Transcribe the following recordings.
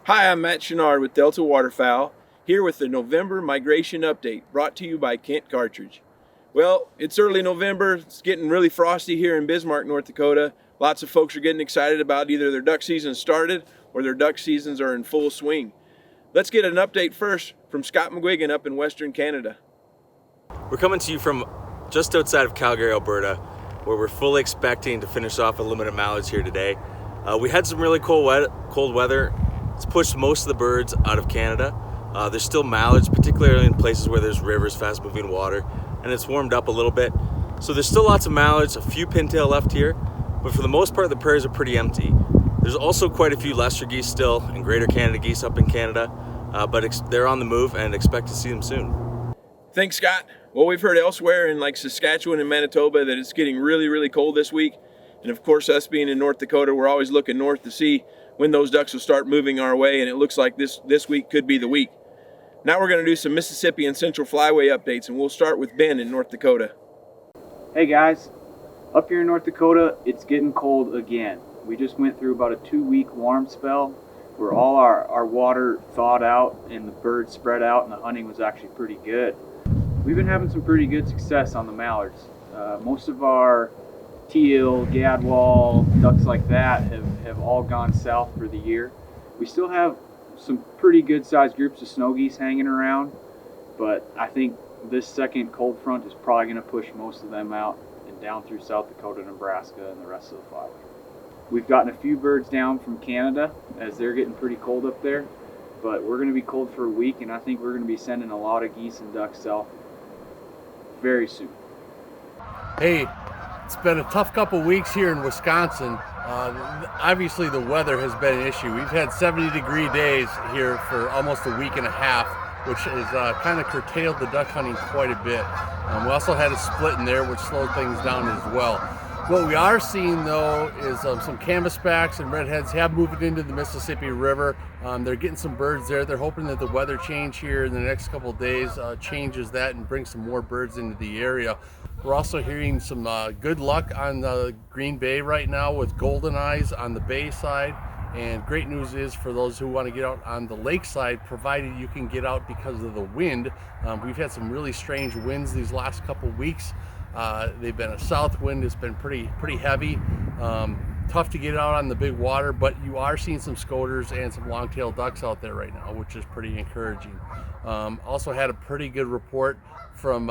Hi, I'm Matt Chenard with Delta Waterfowl, here with the November Migration Update, brought to you by Kent Cartridge. Well, it's early November, it's getting really frosty here in Bismarck, North Dakota. Lots of folks are getting excited about either their duck season started or their duck seasons are in full swing. Let's get an update first from Scott McGuigan up in Western Canada. We're coming to you from just outside of Calgary, Alberta, where we're fully expecting to finish off a limit of mallards here today. We had some really cold weather. It's pushed most of the birds out of Canada. There's still mallards, particularly in places where there's rivers, fast-moving water, and it's warmed up a little bit. So there's still lots of mallards, a few pintail left here, but for the most part, the prairies are pretty empty. There's also quite a few lesser geese still, and Greater Canada geese up in Canada, but they're on the move and expect to see them soon. Thanks, Scott. Well, we've heard elsewhere in like Saskatchewan and Manitoba that it's getting really, really cold this week. And of course, us being in North Dakota, we're always looking north to see when those ducks will start moving our way, and it looks like this week could be the week. Now we're going to do some Mississippi and Central Flyway updates, and we'll start with Ben in North Dakota. Hey guys, up here in North Dakota, it's getting cold again. We just went through about a 2-week warm spell where all our water thawed out and the birds spread out and the hunting was actually pretty good. We've been having some pretty good success on the mallards. Most of our teal, gadwall, ducks like that have all gone south for the year. We still have some pretty good sized groups of snow geese hanging around, but I think this second cold front is probably going to push most of them out and down through South Dakota, Nebraska, and the rest of the flyway. We've gotten a few birds down from Canada as they're getting pretty cold up there, but we're going to be cold for a week, and I think we're going to be sending a lot of geese and ducks south very soon. Hey, it's been a tough couple weeks here in Wisconsin. Obviously the weather has been an issue. We've had 70-degree days here for almost a week and a half, which has kind of curtailed the duck hunting quite a bit. We also had a split in there, which slowed things down as well. What we are seeing though is some canvasbacks and redheads have moved into the Mississippi River. They're getting some birds there. They're hoping that the weather change here in the next couple of days changes that and brings some more birds into the area. We're also hearing some good luck on the Green Bay right now with golden eyes on the bay side. And great news is for those who want to get out on the lake side, provided you can get out because of the wind. We've had some really strange winds these last couple weeks. They've been a south wind. It's been pretty heavy. Tough to get out on the big water, but you are seeing some scoters and some long-tailed ducks out there right now, which is pretty encouraging. Also had a pretty good report from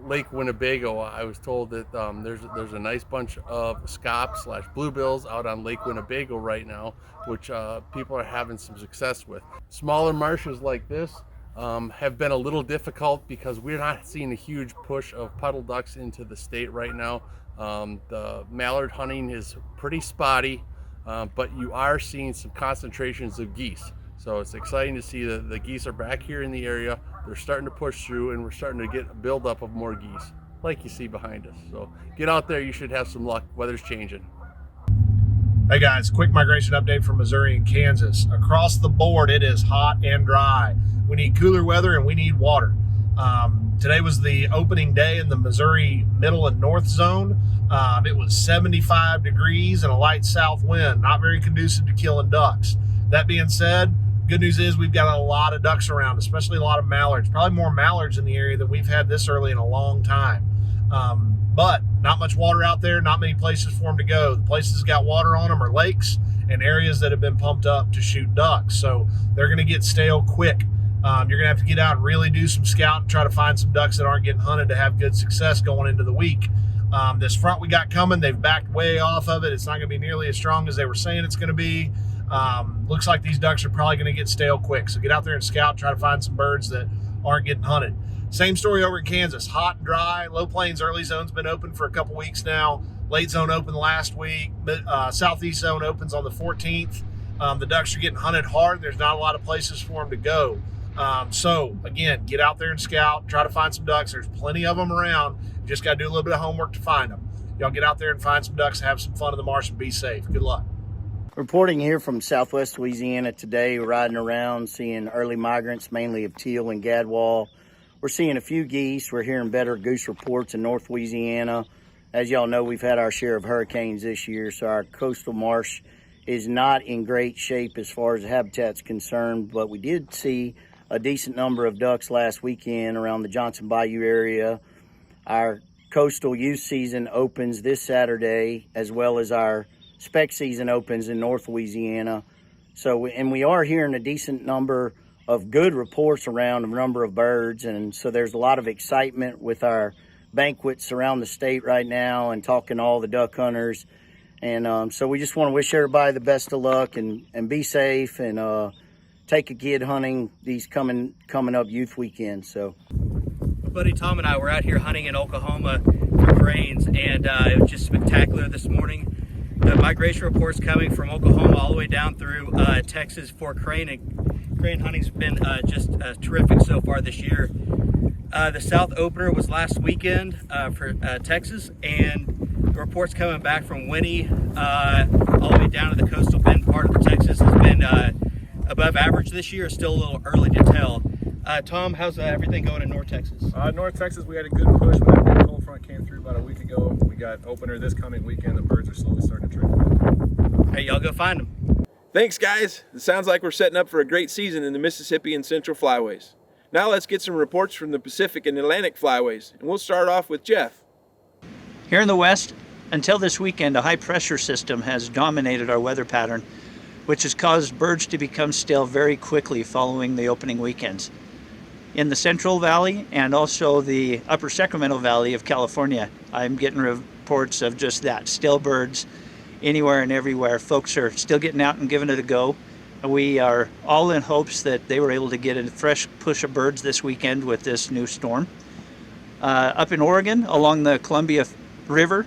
Lake Winnebago. I was told that there's a nice bunch of scaup/bluebills out on Lake Winnebago right now, which people are having some success with. Smaller marshes like this have been a little difficult because we're not seeing a huge push of puddle ducks into the state right now. The mallard hunting is pretty spotty, but you are seeing some concentrations of geese. So it's exciting to see that the geese are back here in the area. They're starting to push through, and we're starting to get a buildup of more geese, like you see behind us. So get out there, you should have some luck. Weather's changing. Hey guys, quick migration update from Missouri and Kansas. Across the board, it is hot and dry. We need cooler weather and we need water. Today was the opening day in the Missouri middle and north zone. It was 75 degrees and a light south wind, not very conducive to killing ducks. That being said, good news is we've got a lot of ducks around, especially a lot of mallards, probably more mallards in the area than we've had this early in a long time. But not much water out there, not many places for them to go. The places that got water on them are lakes and areas that have been pumped up to shoot ducks. So they're going to get stale quick. You're going to have to get out and really do some scouting, try to find some ducks that aren't getting hunted to have good success going into the week. This front we got coming, they've backed way off of it. It's not going to be nearly as strong as they were saying it's going to be. Looks like these ducks are probably going to get stale quick. So get out there and scout, try to find some birds that aren't getting hunted. Same story over in Kansas, hot and dry. Low Plains early zone's been open for a couple weeks now. Late zone opened last week. Southeast zone opens on the 14th. The ducks are getting hunted hard. There's not a lot of places for them to go. So again, get out there and scout, try to find some ducks. There's plenty of them around. You just got to do a little bit of homework to find them. Y'all get out there and find some ducks, have some fun in the marsh, and be safe. Good luck. Reporting here from Southwest Louisiana today, riding around, seeing early migrants, mainly of teal and gadwall. We're seeing a few geese. We're hearing better goose reports in North Louisiana. As y'all know, we've had our share of hurricanes this year, so our coastal marsh is not in great shape as far as habitat's concerned, but we did see a decent number of ducks last weekend around the Johnson Bayou area. Our coastal youth season opens this Saturday, as well as our spec season opens in North Louisiana. So, and we are hearing a decent number of good reports around a number of birds, and so there's a lot of excitement with our banquets around the state right now and talking to all the duck hunters. And so we just want to wish everybody the best of luck and be safe and take a kid hunting these coming up youth weekends. So, my buddy Tom and I were out here hunting in Oklahoma for cranes, and it was just spectacular this morning. The migration reports coming from Oklahoma all the way down through Texas for crane, and crane hunting's been just terrific so far this year. The South opener was last weekend for Texas, and the reports coming back from Winnie all the way down to the coastal bend part of the Texas has been above average this year. Still a little early to tell. Tom, how's everything going in North Texas? North Texas, we had a good push when that big cold front came through about a week ago. We got opener this coming weekend. The birds are slowly starting to trickle. Hey, y'all go find them. Thanks, guys. It sounds like we're setting up for a great season in the Mississippi and Central flyways. Now let's get some reports from the Pacific and Atlantic flyways, and we'll start off with Jeff. Here in the West, until this weekend, a high pressure system has dominated our weather pattern, which has caused birds to become still very quickly following the opening weekends. In the Central Valley and also the Upper Sacramento Valley of California, I'm getting reports of just that, still birds anywhere and everywhere. Folks are still getting out and giving it a go. We are all in hopes that they were able to get a fresh push of birds this weekend with this new storm. Up in Oregon, along the Columbia River,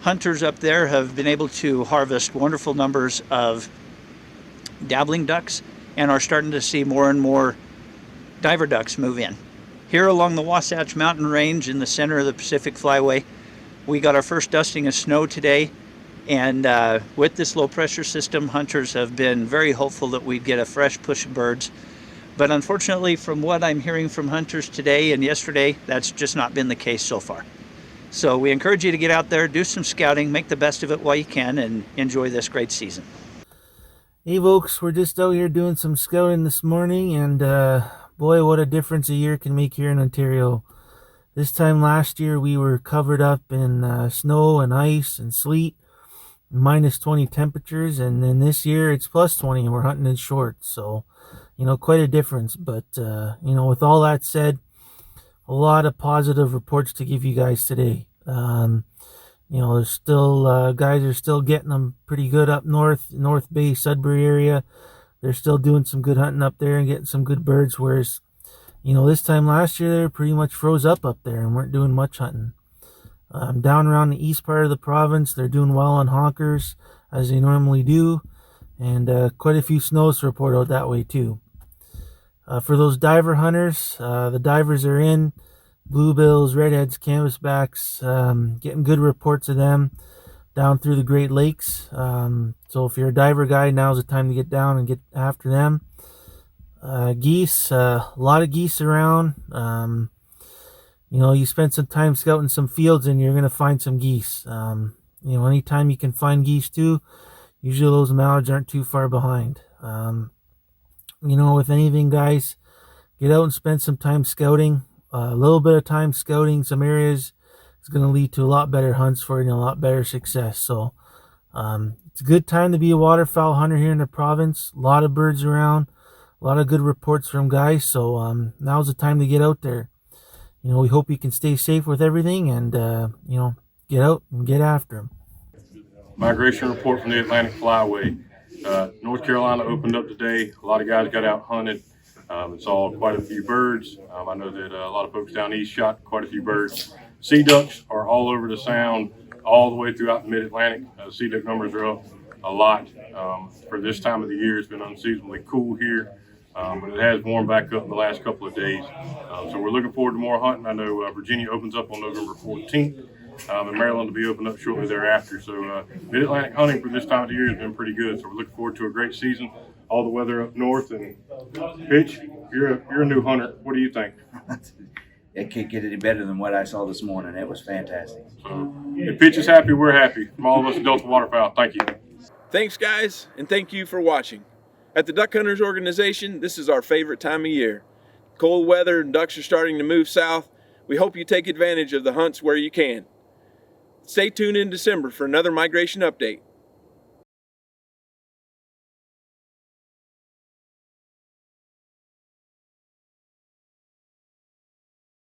hunters up there have been able to harvest wonderful numbers of dabbling ducks and are starting to see more and more diver ducks move in. Here along the Wasatch Mountain Range in the center of the Pacific Flyway, we got our first dusting of snow today, and with this low pressure system, hunters have been very hopeful that we'd get a fresh push of birds. But unfortunately, from what I'm hearing from hunters today and yesterday, that's just not been the case so far. So we encourage you to get out there, do some scouting, make the best of it while you can, and enjoy this great season. Hey folks, we're just out here doing some scouting this morning, and boy, what a difference a year can make here in Ontario. This time last year we were covered up in snow and ice and sleet, minus 20 temperatures, and then this year it's plus 20 and we're hunting in shorts. So, quite a difference. But, with all that said, a lot of positive reports to give you guys today. There's still, guys are still getting them pretty good up north Bay, Sudbury area. They're still doing some good hunting up there and getting some good birds, whereas, this time last year they were pretty much froze up there and weren't doing much hunting. Down around the east part of the province, they're doing well on honkers, as they normally do, and quite a few snows to report out that way too. For those diver hunters, the divers are in, bluebills, redheads, canvasbacks, getting good reports of them down through the Great Lakes. So if you're a diver guy, now's the time to get down and get after them. Geese, a lot of geese around. You spend some time scouting some fields and you're going to find some geese. Anytime you can find geese too, usually those mallards aren't too far behind. With anything, guys, get out and spend some time scouting. A little bit of time scouting some areas is going to lead to a lot better hunts for you and a lot better success. So it's a good time to be a waterfowl hunter here in the province. A lot of birds around, a lot of good reports from guys. So now's the time to get out there. We hope you can stay safe with everything and, get out and get after them. Migration report from the Atlantic Flyway. North Carolina opened up today. A lot of guys got out hunted and saw quite a few birds. I know that a lot of folks down east shot quite a few birds. Sea ducks are all over the sound, all the way throughout the mid-Atlantic. Sea duck numbers are up a lot. For this time of the year, it's been unseasonably cool here. But it has warmed back up in the last couple of days. So we're looking forward to more hunting. I know Virginia opens up on November 14th, and Maryland will be opened up shortly thereafter. So mid-Atlantic hunting for this time of the year has been pretty good. So we're looking forward to a great season. All the weather up north. And Pitch, you're a new hunter. What do you think? It can't get any better than what I saw this morning. It was fantastic. So if Pitch is happy, we're happy. From all of us at Delta Waterfowl, thank you. Thanks, guys, and thank you for watching. At the Duck Hunters Organization, this is our favorite time of year. Cold weather and ducks are starting to move south. We hope you take advantage of the hunts where you can. Stay tuned in December for another migration update.